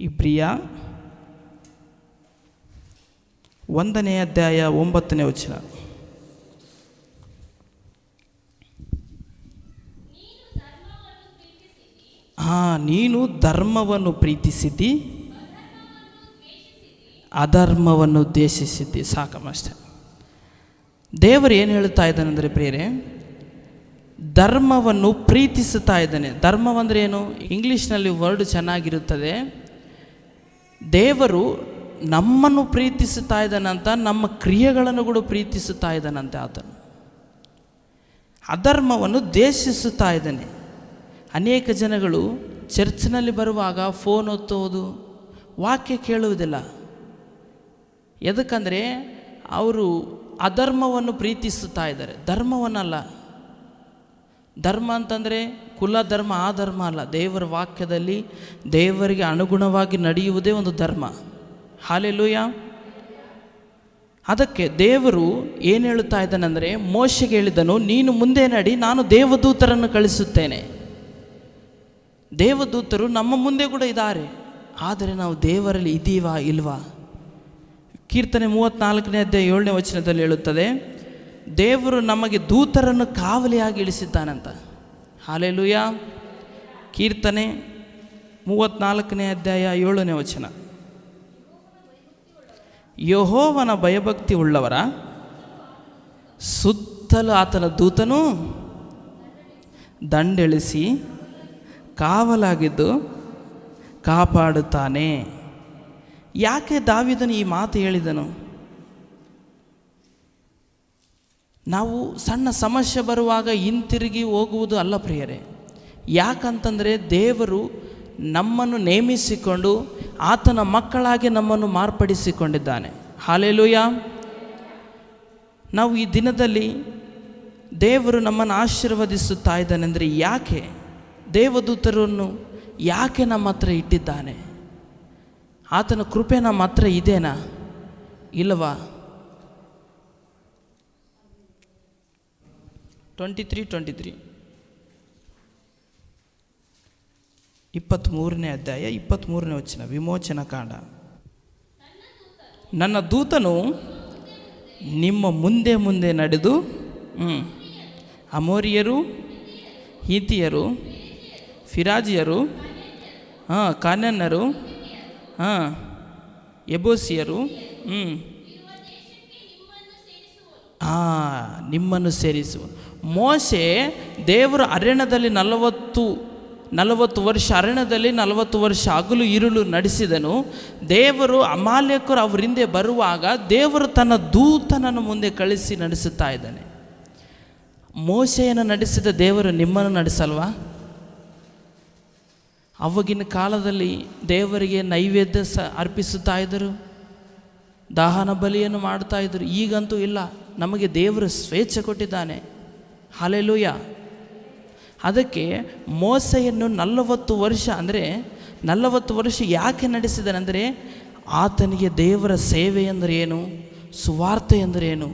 ಇಬ್ರಿಯ 1ನೇ ಅಧ್ಯಾಯ 9ನೇ ವಚನ. ನೀನು ಧರ್ಮವನ್ನು ಪ್ರೀತಿಸಿದ್ದಿ, ಅಧರ್ಮವನ್ನು ದ್ವೇಷಿಸಿದ್ದಿ. ಸಾಕಮಷ್ಟೆ. ದೇವರು ಏನು ಹೇಳ್ತಾ ಇದ್ದಾನೆಂದರೆ ಪ್ರಿಯರೇ, ಧರ್ಮವನ್ನು ಪ್ರೀತಿಸುತ್ತಾ ಇದ್ದಾನೆ. ಧರ್ಮವಂದರೆ ಏನು? ಇಂಗ್ಲೀಷ್ನಲ್ಲಿ ವರ್ಡ್ ಚೆನ್ನಾಗಿರುತ್ತದೆ. ದೇವರು ನಮ್ಮನ್ನು ಪ್ರೀತಿಸುತ್ತಾ ಇದ್ದಾನಂತ, ನಮ್ಮ ಕ್ರಿಯೆಗಳನ್ನು ಕೂಡ ಪ್ರೀತಿಸುತ್ತಾ ಇದ್ದಾನಂತೆ ಆತನು. ಅಧರ್ಮವನ್ನು ದ್ವೇಷಿಸುತ್ತಾ ಇದ್ದಾನೆ. ಅನೇಕ ಜನಗಳು ಚರ್ಚ್ನಲ್ಲಿ ಬರುವಾಗ ಫೋನ್ ಒತ್ತುವುದು, ವಾಕ್ಯ ಕೇಳುವುದಿಲ್ಲ. ಎದಕ್ಕಂದರೆ ಅವರು ಅಧರ್ಮವನ್ನು ಪ್ರೀತಿಸುತ್ತಾ ಇದ್ದಾರೆ, ಧರ್ಮವನ್ನಲ್ಲ. ಧರ್ಮ ಅಂತಂದರೆ ಕುಲ ಧರ್ಮ, ಆ ಧರ್ಮ ಅಲ್ಲ. ದೇವರ ವಾಕ್ಯದಲ್ಲಿ ದೇವರಿಗೆ ಅನುಗುಣವಾಗಿ ನಡೆಯುವುದೇ ಒಂದು ಧರ್ಮ. ಹಲ್ಲೆಲೂಯಾ. ಅದಕ್ಕೆ ದೇವರು ಏನು ಹೇಳುತ್ತಾ ಇದ್ದಾನೆಂದರೆ, ಮೋಶೆಗೆ ಹೇಳಿದನು, ನೀನು ಮುಂದೆ ನಡಿ, ನಾನು ದೇವದೂತರನ್ನು ಕಳಿಸುತ್ತೇನೆ. ದೇವದೂತರು ನಮ್ಮ ಮುಂದೆ ಕೂಡ ಇದ್ದಾರೆ, ಆದರೆ ನಾವು ದೇವರಲ್ಲಿ ಇದ್ದೀವಾ ಇಲ್ವಾ? ಕೀರ್ತನೆ 34ನೇ ಅಧ್ಯಾಯ 7ನೇ ವಚನದಲ್ಲಿ ಹೇಳುತ್ತದೆ, ದೇವರು ನಮಗೆ ದೂತರನ್ನು ಕಾವಲಿಯಾಗಿ ಇಳಿಸಿದ್ದಾನಂತ. ಹಲ್ಲೆಲೂಯಾ. ಕೀರ್ತನೆ 34ನೇ ಅಧ್ಯಾಯ 7ನೇ ವಚನ. ಯೆಹೋವನ ಭಯಭಕ್ತಿ ಉಳ್ಳವರ ಸುತ್ತಲೂ ಆತನ ದೂತನು ದಂಡೆಳಿಸಿ ಕಾವಲಾಗಿದ್ದು ಕಾಪಾಡುತ್ತಾನೆ. ಯಾಕೆ ದಾವೀದನು ಈ ಮಾತು ಹೇಳಿದನು? ನಾವು ಸಣ್ಣ ಸಮಸ್ಯೆ ಬರುವಾಗ ಹಿಂತಿರುಗಿ ಹೋಗುವುದು ಅಲ್ಲ ಪ್ರಿಯರೇ. ಯಾಕಂತಂದರೆ ದೇವರು ನಮ್ಮನ್ನು ನೇಮಿಸಿಕೊಂಡು ಆತನ ಮಕ್ಕಳಾಗಿ ನಮ್ಮನ್ನು ಮಾರ್ಪಡಿಸಿಕೊಂಡಿದ್ದಾನೆ. ಹಲ್ಲೆಲೂಯಾ. ನಾವು ಈ ದಿನದಲ್ಲಿ ದೇವರು ನಮ್ಮನ್ನು ಆಶೀರ್ವದಿಸುತ್ತಾ ಇದ್ದಾನೆಂದರೆ ಯಾಕೆ? ದೇವದೂತರನ್ನು ಯಾಕೆ ನಮ್ಮ ಹತ್ರ ಇಟ್ಟಿದ್ದಾನೆ? ಆತನ ಕೃಪೆ ನಮ್ಮ ಹತ್ರ ಇದೆನಾ ಇಲ್ಲವಾ? 23 23ನೇ ಅಧ್ಯಾಯ 23ನೇ ವಚನ, ವಿಮೋಚನಾ ಕಾಂಡ. ನನ್ನ ದೂತನು ನಿಮ್ಮ ಮುಂದೆ ಮುಂದೆ ನಡೆದು ಅಮೋರಿಯರು, ಹೀತಿಯರು, ಫಿರಾಜಿಯರು, ಕಾನಾನ್ಯರು, ಯೆಬೂಸಿಯರು, ನಿಮ್ಮನ್ನು ಸೇರಿಸುವ. ಮೋಶೆ ದೇವರು ಅರಣ್ಯದಲ್ಲಿ 40 ವರ್ಷ ಅರಣ್ಯದಲ್ಲಿ 40 ವರ್ಷ ಹಗಲು ಇರುಳು ನಡೆಸಿದನು. ದೇವರು ಅಮಾಲೇಕರು ಅವರ ಹಿಂದೆ ಬರುವಾಗ ದೇವರು ತನ್ನ ದೂತನನ್ನು ಮುಂದೆ ಕಳಿಸಿ ನಡೆಸುತ್ತಾ ಇದ್ದಾನೆ. ಮೋಶೆಯನ್ನು ನಡೆಸಿದ ದೇವರು ನಿಮ್ಮನ್ನು ನಡೆಸಲ್ವಾ? ಅವಾಗಿನ ಕಾಲದಲ್ಲಿ ದೇವರಿಗೆ ನೈವೇದ್ಯ ಅರ್ಪಿಸುತ್ತಾ ಇದ್ದರು, ದಹನ ಬಲಿಯನ್ನು ಮಾಡ್ತಾ ಇದ್ದರು. ಈಗಂತೂ ಇಲ್ಲ. ನಮಗೆ ದೇವರು ಸ್ವೇಚ್ಛೆ ಕೊಟ್ಟಿದ್ದಾನೆ. ಹಲ್ಲೆಲೂಯಾ. ಅದಕ್ಕೆ ಮೋಸೆಯನ್ನು 40 ವರ್ಷ ಅಂದರೆ 40 ವರ್ಷ ಯಾಕೆ ನಡೆಸಿದನೆಂದರೆ, ಆತನಿಗೆ ದೇವರ ಸೇವೆ ಎಂದರೆ ಏನು, ಸುವಾರ್ತೆ ಎಂದರೆ ಏನು,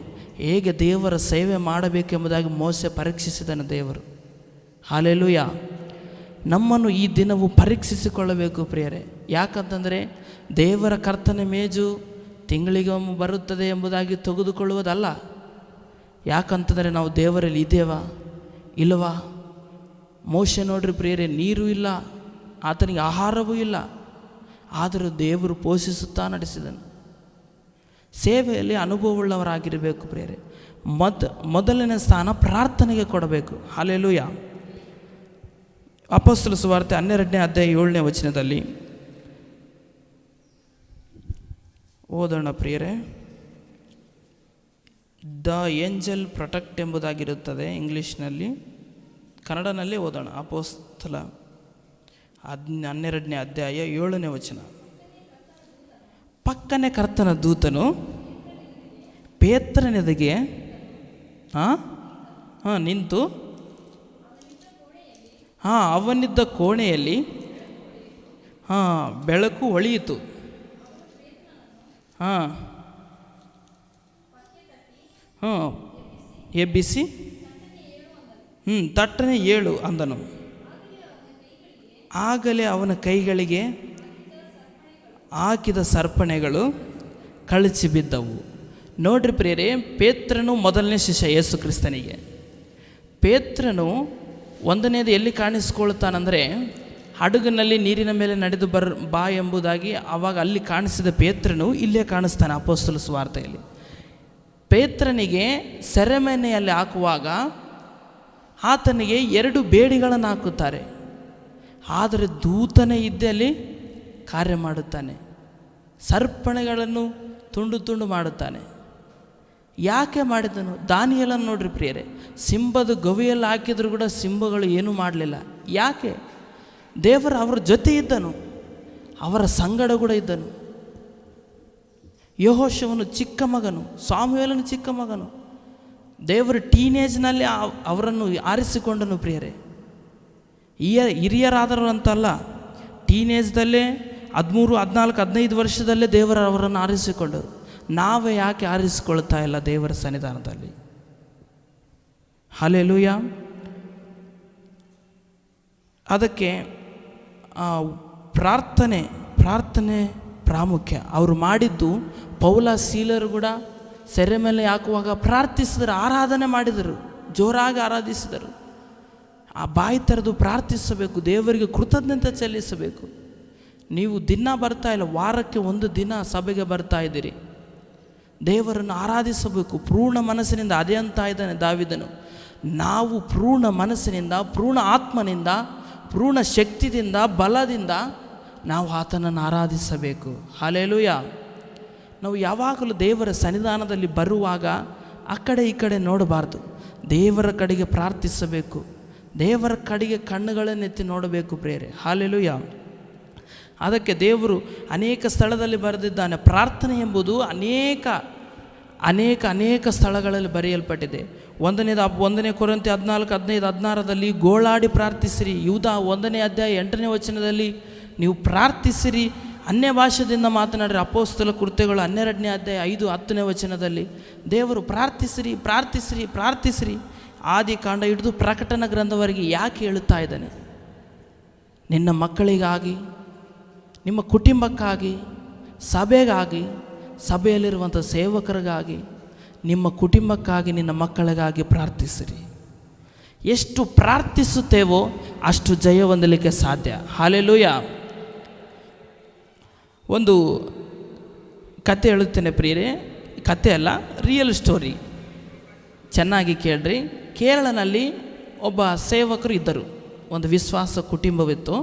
ಹೇಗೆ ದೇವರ ಸೇವೆ ಮಾಡಬೇಕೆಂಬುದಾಗಿ ಮೋಸೆ ಪರೀಕ್ಷಿಸಿದನು ದೇವರು. ಹಲ್ಲೆಲೂಯಾ. ನಮ್ಮನ್ನು ಈ ದಿನವೂ ಪರೀಕ್ಷಿಸಿಕೊಳ್ಳಬೇಕು ಪ್ರಿಯರೇ. ಯಾಕಂತಂದರೆ ದೇವರ ಕರ್ತನ ಮೇಜು ತಿಂಗಳಿಗೊಮ್ಮೆ ಬರುತ್ತದೆ ಎಂಬುದಾಗಿ ತೆಗೆದುಕೊಳ್ಳುವುದಲ್ಲ. ಯಾಕಂತಂದರೆ ನಾವು ದೇವರಲ್ಲಿ ಇದ್ದೇವಾ ಇಲ್ಲವಾ? ಮೋಶೆ ನೋಡ್ರಿ ಪ್ರಿಯರೇ, ನೀರು ಇಲ್ಲ, ಆತನಿಗೆ ಆಹಾರವೂ ಇಲ್ಲ, ಆದರೂ ದೇವರು ಪೋಷಿಸುತ್ತಾ ನಡೆಸಿದನು. ಸೇವೆಯಲ್ಲಿ ಅನುಭವವುಳ್ಳವರಾಗಿರಬೇಕು ಪ್ರಿಯರೇ. ಮೊದಲನೇ ಸ್ಥಾನ ಪ್ರಾರ್ಥನೆಗೆ ಕೊಡಬೇಕು. ಹಲ್ಲೆಲೂಯಾ. ಅಪೊಸ್ತಲ ಸುವಾರ್ತೆ 12ನೇ ಅಧ್ಯಾಯ 7ನೇ ವಚನದಲ್ಲಿ ಓದೋಣ ಪ್ರಿಯರೇ. ದ ಏಂಜಲ್ ಪ್ರೊಟೆಕ್ಟ್ ಎಂಬುದಾಗಿರುತ್ತದೆ ಇಂಗ್ಲೀಷ್ನಲ್ಲಿ. ಕನ್ನಡನಲ್ಲಿ ಓದೋಣ. ಅಪೊಸ್ತಲ 12ನೇ ಅಧ್ಯಾಯ 7ನೇ ವಚನ. ಪಕ್ಕನೆ ಕರ್ತನ ದೂತನು ಪೇತ್ರನೆದೆಗೆ ನಿಂತು ಅವನಿದ್ದ ಕೋಣೆಯಲ್ಲಿ ಬೆಳಕು ಹೊಳೆಯಿತು. ಎಬ್ಬಿಸಿ ತಟ್ಟನೆ ಏಳು ಅಂದನು. ಆಗಲೇ ಅವನ ಕೈಗಳಿಗೆ ಹಾಕಿದ ಸರ್ಪಣೆಗಳು ಕಳಚಿ ಬಿದ್ದವು. ನೋಡ್ರಿ ಪ್ರಿಯರೇ, ಪೇತ್ರನು ಮೊದಲನೇ ಶಿಷ್ಯ ಯೇಸು ಕ್ರಿಸ್ತನಿಗೆ. ಪೇತ್ರನು ಒಂದನೇದು ಎಲ್ಲಿ ಕಾಣಿಸ್ಕೊಳ್ತಾನಂದರೆ, ಹಡಗಿನಲ್ಲಿ ನೀರಿನ ಮೇಲೆ ನಡೆದು ಬಾ ಎಂಬುದಾಗಿ ಆವಾಗ ಅಲ್ಲಿ ಕಾಣಿಸಿದ ಪೇತ್ರನು ಇಲ್ಲೇ ಕಾಣಿಸ್ತಾನೆ ಅಪೊಸ್ತಲ ಸುವಾರ್ತೆಯಲ್ಲಿ. ಪೇತ್ರನಿಗೆ ಸೆರೆಮನೆಯಲ್ಲಿ ಹಾಕುವಾಗ ಆತನಿಗೆ 2 ಬೇಡಿಗಳನ್ನು ಹಾಕುತ್ತಾರೆ. ಆದರೆ ದೂತನೇ ಇದ್ದೇ ಅಲ್ಲಿ ಕಾರ್ಯ ಮಾಡುತ್ತಾನೆ. ಸರ್ಪಣೆಗಳನ್ನು ತುಂಡು ತುಂಡು ಮಾಡುತ್ತಾನೆ. ಯಾಕೆ ಮಾಡಿದನು? ದಾನಿಯೇಲನ್ನು ನೋಡ್ರಿ ಪ್ರಿಯರೇ, ಸಿಂಹದ ಗವಿಯಲ್ಲಿ ಹಾಕಿದ್ರು ಕೂಡ ಸಿಂಹಗಳು ಏನೂ ಮಾಡಲಿಲ್ಲ. ಯಾಕೆ? ದೇವರು ಅವರ ಜೊತೆ ಇದ್ದನು, ಅವರ ಸಂಗಡ ಕೂಡ ಇದ್ದನು. ಯೆಹೋಶುವನು ಚಿಕ್ಕ ಮಗನು, ಸಾಮುವೇಲನು ಚಿಕ್ಕ ಮಗನು. ದೇವರು ಟೀನೇಜ್ನಲ್ಲಿ ಅವರನ್ನು ಆರಿಸಿಕೊಂಡನು ಪ್ರಿಯರೇ. ಹಿರಿಯರಾದರು ಅಂತಲ್ಲ, ಟೀನೇಜ್ದಲ್ಲೇ 13, 14, 15 ವರ್ಷದಲ್ಲೇ ದೇವರು ಅವರನ್ನು ಆರಿಸಿಕೊಂಡರು. ನಾವೇ ಯಾಕೆ ಆರಿಸಿಕೊಳ್ತಾ ಇಲ್ಲ ದೇವರ ಸನ್ನಿಧಾನದಲ್ಲಿ? ಹಲ್ಲೆಲೂಯಾ. ಅದಕ್ಕೆ ಪ್ರಾರ್ಥನೆ ಪ್ರಾಮುಖ್ಯ. ಅವರು ಮಾಡಿದ್ದು, ಪೌಲ ಸೀಲರು ಕೂಡ ಸೆರೆ ಮೇಲೆ ಹಾಕುವಾಗ ಪ್ರಾರ್ಥಿಸಿದರು, ಆರಾಧನೆ ಮಾಡಿದರು, ಜೋರಾಗಿ ಆರಾಧಿಸಿದರು. ಆ ಬಾಯಿ ತೆರೆದು ಪ್ರಾರ್ಥಿಸಬೇಕು, ದೇವರಿಗೆ ಕೃತಜ್ಞತೆ ಸಲ್ಲಿಸಬೇಕು. ನೀವು ದಿನ ಬರ್ತಾ ಇಲ್ಲ, ವಾರಕ್ಕೆ 1 ದಿನ ಸಭೆಗೆ ಬರ್ತಾ ಇದ್ದೀರಿ. ದೇವರನ್ನು ಆರಾಧಿಸಬೇಕು ಪೂರ್ಣ ಮನಸ್ಸಿನಿಂದ. ಅದೇ ಅಂತ ಇದ್ದಾನೆ ದಾವೀದನು, ನಾವು ಪೂರ್ಣ ಮನಸ್ಸಿನಿಂದ, ಪೂರ್ಣ ಆತ್ಮನಿಂದ, ಪೂರ್ಣ ಶಕ್ತಿಯಿಂದ, ಬಲದಿಂದ ನಾವು ಆತನನ್ನು ಆರಾಧಿಸಬೇಕು. ಹಲ್ಲೆಲೂಯಾ. ನಾವು ಯಾವಾಗಲೂ ದೇವರ ಸನ್ನಿಧಾನದಲ್ಲಿ ಬರುವಾಗ ಆ ಕಡೆ ಈ ಕಡೆ ನೋಡಬಾರ್ದು. ದೇವರ ಕಡೆಗೆ ಪ್ರಾರ್ಥಿಸಬೇಕು, ದೇವರ ಕಡೆಗೆ ಕಣ್ಣುಗಳನ್ನೆತ್ತಿ ನೋಡಬೇಕು ಪ್ರಿಯರೇ. ಹಲ್ಲೆಲೂಯಾ. ಅದಕ್ಕೆ ದೇವರು ಅನೇಕ ಸ್ಥಳದಲ್ಲಿ ಬರೆದಿದ್ದಾನೆ. ಪ್ರಾರ್ಥನೆ ಎಂಬುದು ಅನೇಕ ಸ್ಥಳಗಳಲ್ಲಿ ಬರೆಯಲ್ಪಟ್ಟಿದೆ. 1 ಕೊರಿಂಥಿ 14, 15, 16ರಲ್ಲಿ ಗೋಳಾಡಿ ಪ್ರಾರ್ಥಿಸಿರಿ. ಯೂದ 1ನೇ ಅಧ್ಯಾಯ 8ನೇ ವಚನದಲ್ಲಿ ನೀವು ಪ್ರಾರ್ಥಿಸಿರಿ, ಅನ್ಯ ಭಾಷೆಯಿಂದ ಮಾತನಾಡಿರಿ. ಅಪೊಸ್ತಲ ಕೃತ್ಯಗಳು 12ನೇ ಅಧ್ಯಾಯ 5, 10ನೇ ವಚನದಲ್ಲಿ ದೇವರು ಪ್ರಾರ್ಥಿಸಿರಿ, ಪ್ರಾರ್ಥಿಸಿರಿ, ಪ್ರಾರ್ಥಿಸಿರಿ. ಆದಿಕಾಂಡ ಹಿಡಿದು ಪ್ರಕಟಣಾ ಗ್ರಂಥವರೆಗೆ ಯಾಕೆ ಹೇಳುತ್ತಾ ಇದ್ದಾನೆ? ನಿನ್ನ ಮಕ್ಕಳಿಗಾಗಿ, ನಿಮ್ಮ ಕುಟುಂಬಕ್ಕಾಗಿ, ಸಭೆಗಾಗಿ, ಸಭೆಯಲ್ಲಿರುವಂಥ ಸೇವಕರಿಗಾಗಿ, ನಿಮ್ಮ ಕುಟುಂಬಕ್ಕಾಗಿ, ನಿನ್ನ ಮಕ್ಕಳಿಗಾಗಿ ಪ್ರಾರ್ಥಿಸಿರಿ. ಎಷ್ಟು ಪ್ರಾರ್ಥಿಸುತ್ತೇವೋ ಅಷ್ಟು ಜಯ ಹೊಂದಲಿಕ್ಕೆ ಸಾಧ್ಯ. ಹಲ್ಲೆಲೂಯಾ. ಒಂದು ಕತೆ ಹೇಳುತ್ತೇನೆ ಪ್ರಿಯರೇ. ಕತೆ ಅಲ್ಲ, ರಿಯಲ್ ಸ್ಟೋರಿ. ಚೆನ್ನಾಗಿ ಕೇಳ್ರಿ. ಕೇರಳನಲ್ಲಿ ಒಬ್ಬ ಸೇವಕರು ಇದ್ದರು. ಒಂದು ವಿಶ್ವಾಸ ಕುಟುಂಬವಿತ್ತು.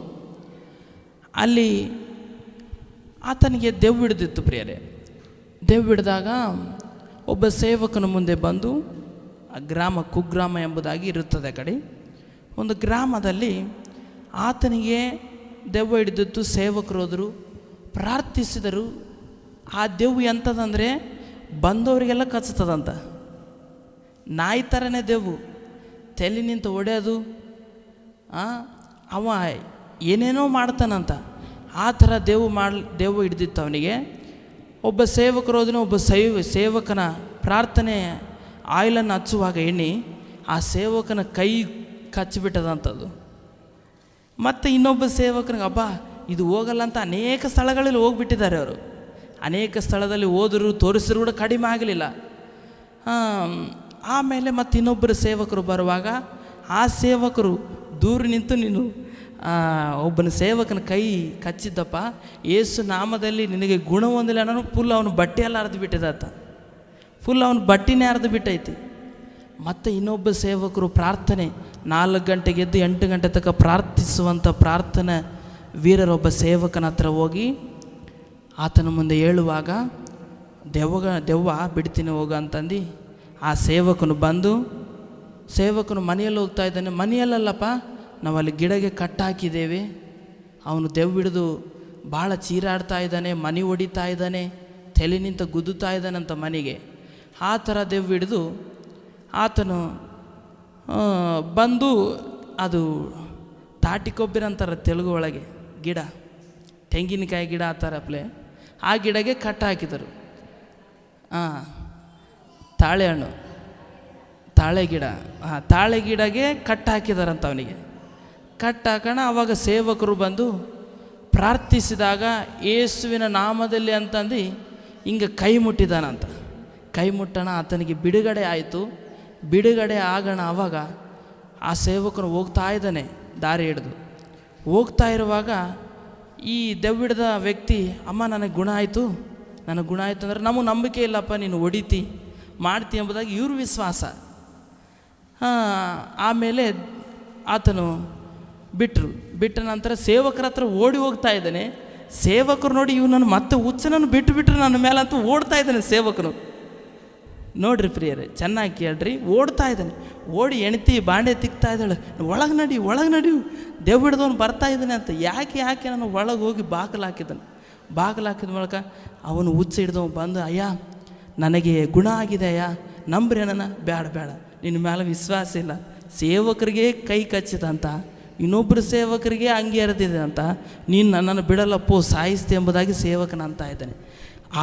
ಅಲ್ಲಿ ಆತನಿಗೆ ದೆವ್ವ ಹಿಡಿದಿತ್ತು ಪ್ರಿಯರೇ. ದೆವ್ವ ಹಿಡಿದಾಗ ಒಬ್ಬ ಸೇವಕನ ಮುಂದೆ ಬಂದು, ಆ ಗ್ರಾಮ ಕುಗ್ರಾಮ ಎಂಬುದಾಗಿ ಇರುತ್ತದೆ ಕಡೆ, ಒಂದು ಗ್ರಾಮದಲ್ಲಿ ಆತನಿಗೆ ದೆವ್ವ ಹಿಡಿದಿತ್ತು. ಸೇವಕರು ಹೋದರು, ಪ್ರಾರ್ಥಿಸಿದರು. ಆ ದೆವ್ವ ಎಂಥದಂದರೆ ಬಂದವರಿಗೆಲ್ಲ ಕಚ್ಚುತ್ತದಂತ. ನಾಯಿ ಥರನೇ ದೆವ್ವು, ತಲೆ ನಿಂತು ಹೊಡೆಯೋದು, ಅವ ಏನೇನೋ ಮಾಡ್ತಾನಂತ. ಆ ಥರ ದೆವ್ವ ಹಿಡಿದಿತ್ತು ಅವನಿಗೆ. ಒಬ್ಬ ಸೇವಕರು ಹೋದನು. ಒಬ್ಬ ಸೇವಕನ ಪ್ರಾರ್ಥನೆ ಆಯಿಲನ್ನು ಹಚ್ಚುವಾಗ ಎಣ್ಣೆ ಆ ಸೇವಕನ ಕೈ ಕಚ್ಚಿಬಿಟ್ಟದಂಥದ್ದು. ಮತ್ತು ಇನ್ನೊಬ್ಬ ಸೇವಕನಿಗೆ ಹಬ್ಬ ಇದು ಹೋಗಲ್ಲ ಅಂತ ಅನೇಕ ಸ್ಥಳಗಳಲ್ಲಿ ಹೋಗಿಬಿಟ್ಟಿದ್ದಾರೆ ಅವರು. ಅನೇಕ ಸ್ಥಳದಲ್ಲಿ ಹೋದರೂ ತೋರಿಸಿದ್ರು ಕೂಡ ಕಡಿಮೆ ಆಗಲಿಲ್ಲ. ಆಮೇಲೆ ಮತ್ತು ಇನ್ನೊಬ್ಬರು ಸೇವಕರು ಬರುವಾಗ ಆ ಸೇವಕರು ದೂರ ನಿಂತು, ನೀನು ಒಬ್ಬನ ಸೇವಕನ ಕೈ ಕಚ್ಚಿದ್ದಪ್ಪ, ಯೇಸು ನಾಮದಲ್ಲಿ ನಿನಗೆ ಗುಣ ಹೊಂದಿಲ್ಲ ಅನ್ನೋ ಫುಲ್ ಅವನು ಬಟ್ಟೆ ಎಲ್ಲ ಹರಿದು ಬಿಟ್ಟಿದ್ದಾತ. ಫುಲ್ ಅವನ ಬಟ್ಟೆನೇ ಹರಿದು ಬಿಟ್ಟೈತಿ. ಮತ್ತು ಇನ್ನೊಬ್ಬ ಸೇವಕರು ಪ್ರಾರ್ಥನೆ 4 ಗಂಟೆಗೆ ಎದ್ದು 8 ಗಂಟೆ ತನಕ ಪ್ರಾರ್ಥಿಸುವಂಥ ಪ್ರಾರ್ಥನೆ ವೀರರೊಬ್ಬ ಸೇವಕನ ಹತ್ರ ಹೋಗಿ ಆತನ ಮುಂದೆ ಹೇಳುವಾಗ, ದೆವ್ವ ಬಿಡ್ತೀನಿ ಹೋಗ ಅಂತಂದು ಆ ಸೇವಕನು ಬಂದು, ಸೇವಕನು ಮನೆಯಲ್ಲಿ ಹೋಗ್ತಾ ಇದ್ದಾನೆ. ಮನೆಯಲ್ಲಲ್ಲಪ್ಪ, ನಾವಲ್ಲಿ ಗಿಡಗೆ ಕಟ್ಟಾಕಿದ್ದೇವೆ, ಅವನು ದೆವ್ವ ಹಿಡಿದು ಭಾಳ ಚೀರಾಡ್ತಾ ಇದ್ದಾನೆ, ಮನೆ ಹೊಡಿತಾ ಇದ್ದಾನೆ, ತಲೆ ನಿಂತ ಗುದ್ದುತ್ತಾ ಇದ್ದಾನಂತ ಮನೆಗೆ. ಆ ಥರ ದೆವ್ವ ಹಿಡಿದು ಆತನು ಬಂದು, ಅದು ತಾಟಿಕೊಬ್ಬಿರ ಅಂತಾರೆ ತೆಲುಗು ಒಳಗೆ, ಗಿಡ, ತೆಂಗಿನಕಾಯಿ ಗಿಡ ಆ ಥರ ಪ್ಲೇ, ಆ ಗಿಡಗೆ ಕಟ್ಟ ಹಾಕಿದರು. ತಾಳೆಹಣ್ಣು, ತಾಳೆ ಗಿಡ, ತಾಳೆ ಗಿಡಗೆ ಕಟ್ಟ ಹಾಕಿದಾರಂತ ಅವನಿಗೆ. ಕಟ್ಟ ಹಾಕೋಣ. ಆವಾಗ ಸೇವಕರು ಬಂದು ಪ್ರಾರ್ಥಿಸಿದಾಗ ಯೇಸುವಿನ ನಾಮದಲ್ಲಿ ಅಂತಂದು ಹಿಂಗೆ ಕೈ ಮುಟ್ಟಿದಾನಂತ. ಕೈ ಮುಟ್ಟಣ ಆತನಿಗೆ ಬಿಡುಗಡೆ ಆಯಿತು. ಬಿಡುಗಡೆ ಆಗೋಣ ಆವಾಗ ಆ ಸೇವಕನು ಹೋಗ್ತಾ ಇದ್ದಾನೆ, ದಾರಿ ಹಿಡಿದು ಹೋಗ್ತಾ ಇರುವಾಗ ಈ ದೆವ್ವಿಡ್ದ ವ್ಯಕ್ತಿ, ಅಮ್ಮ ನನಗೆ ಗುಣ ಆಯಿತು ಅಂದರೆ ನಮಗೆ ನಂಬಿಕೆ ಇಲ್ಲಪ್ಪ, ನೀನು ಹೊಡಿತಿ ಮಾಡ್ತಿ ಎಂಬುದಾಗಿ ಇವ್ರ ವಿಶ್ವಾಸ. ಆಮೇಲೆ ಆತನು ಬಿಟ್ಟ ನಂತರ ಸೇವಕರ ಹತ್ರ ಓಡಿ ಹೋಗ್ತಾ ಇದ್ದಾನೆ. ಸೇವಕರು ನೋಡಿ ಇವನನ್ನು ಮತ್ತೆ ಹುಚ್ಚನನ್ನು ಬಿಟ್ಟು ನನ್ನ ಮೇಲೆ ಅಂತ ಓಡ್ತಾ ಇದ್ದಾನೆ ಸೇವಕನು. ನೋಡ್ರಿ ಪ್ರಿಯರೇ, ಚೆನ್ನಾಗಿ ಕೇಳ್ರಿ, ಓಡ್ತಾ ಇದ್ದಾನೆ. ಓಡಿ ಹೆಣ್ತಿ ಬಾಂಡೆ ತಿಕ್ತಾ ಇದ್ದಾಳೆ, ಒಳಗೆ ನಡಿ ದೆವ್ವಿಡ್ದವನು ಬರ್ತಾ ಇದ್ದಾನೆ ಅಂತ. ಯಾಕೆ ನಾನು ಒಳಗೆ ಹೋಗಿ ಬಾಗಿಲು ಹಾಕಿದ ಮೂಲಕ ಅವನು ಹುಚ್ಚ ಹಿಡ್ದವ ಬಂದು, ಅಯ್ಯ ನನಗೆ ಗುಣ ಆಗಿದೆ ಅಯ್ಯ, ನಂಬ್ರಿ ನನ್ನ. ಬೇಡ ನಿನ್ನ ಮೇಲೆ ವಿಶ್ವಾಸ ಇಲ್ಲ. ಸೇವಕರಿಗೆ ಕೈ ಕಚ್ಚಿದಂತ, ಇನ್ನೊಬ್ಬರು ಸೇವಕರಿಗೆ ಅಂಗಿ ಹರಿದಿದೆ ಅಂತ, ನೀನು ನನ್ನನ್ನು ಬಿಡಲ್ಲಪ್ಪೋ, ಸಾಯಿಸ್ತೆ ಎಂಬುದಾಗಿ ಸೇವಕನ ಅಂತ ಇದ್ದಾನೆ.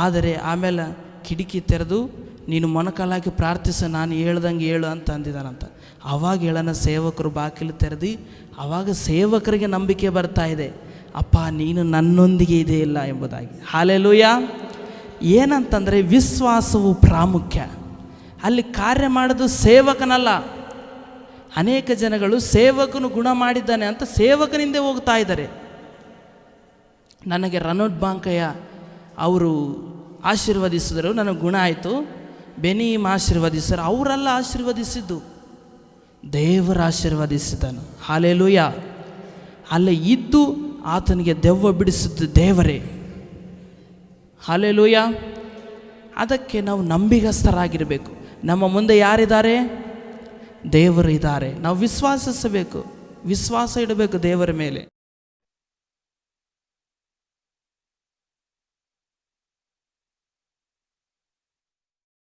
ಆದರೆ ಆಮೇಲೆ ಕಿಟಕಿ ತೆರೆದು ನೀನು ಮೊಣಕಾಲಾಗಿ ಪ್ರಾರ್ಥಿಸ, ನಾನು ಹೇಳ್ದಂಗೆ ಹೇಳು ಅಂತ ಅಂದಿದ್ದಾನಂತ. ಆವಾಗ ಹೇಳೋಣ ಸೇವಕರು ಬಾಗಿಲು ತೆರೆದು, ಆವಾಗ ಸೇವಕರಿಗೆ ನಂಬಿಕೆ ಬರ್ತಾ ಇದೆ, ಅಪ್ಪ ನೀನು ನನ್ನೊಂದಿಗೆ ಇದೆ ಇಲ್ಲ ಎಂಬುದಾಗಿ. ಹಲ್ಲೆಲೂಯಾ. ಏನಂತಂದರೆ ವಿಶ್ವಾಸವು ಪ್ರಾಮುಖ್ಯ. ಅಲ್ಲಿ ಕಾರ್ಯ ಮಾಡೋದು ಸೇವಕನಲ್ಲ. ಅನೇಕ ಜನಗಳು ಸೇವಕನು ಗುಣ ಮಾಡಿದ್ದಾನೆ ಅಂತ ಸೇವಕನಿಂದ ಹೋಗ್ತಾ ಇದ್ದಾರೆ. ನನಗೆ ರಣೋಡ್ ಬಾಂಕಯ್ಯ ಅವರು ಆಶೀರ್ವದಿಸಿದರು, ನನಗೆ ಗುಣ ಆಯಿತು. ಬೆನೀಮ್ ಆಶೀರ್ವದಿಸಿದರು, ಅವರೆಲ್ಲ ಆಶೀರ್ವದಿಸಿದ್ದು ದೇವರು ಆಶೀರ್ವದಿಸಿದನು. ಹಲ್ಲೆಲೂಯಾ. ಅಲ್ಲೇ ಇದ್ದು ಆತನಿಗೆ ದೆವ್ವ ಬಿಡಿಸಿದ್ದು ದೇವರೇ. ಹಲ್ಲೆಲೂಯಾ. ಅದಕ್ಕೆ ನಾವು ನಂಬಿಗಸ್ತರಾಗಿರಬೇಕು. ನಮ್ಮ ಮುಂದೆ ಯಾರಿದ್ದಾರೆ? ದೇವರು ಇದ್ದಾರೆ. ನಾವು ವಿಶ್ವಾಸ ಇಡಬೇಕು ದೇವರ ಮೇಲೆ.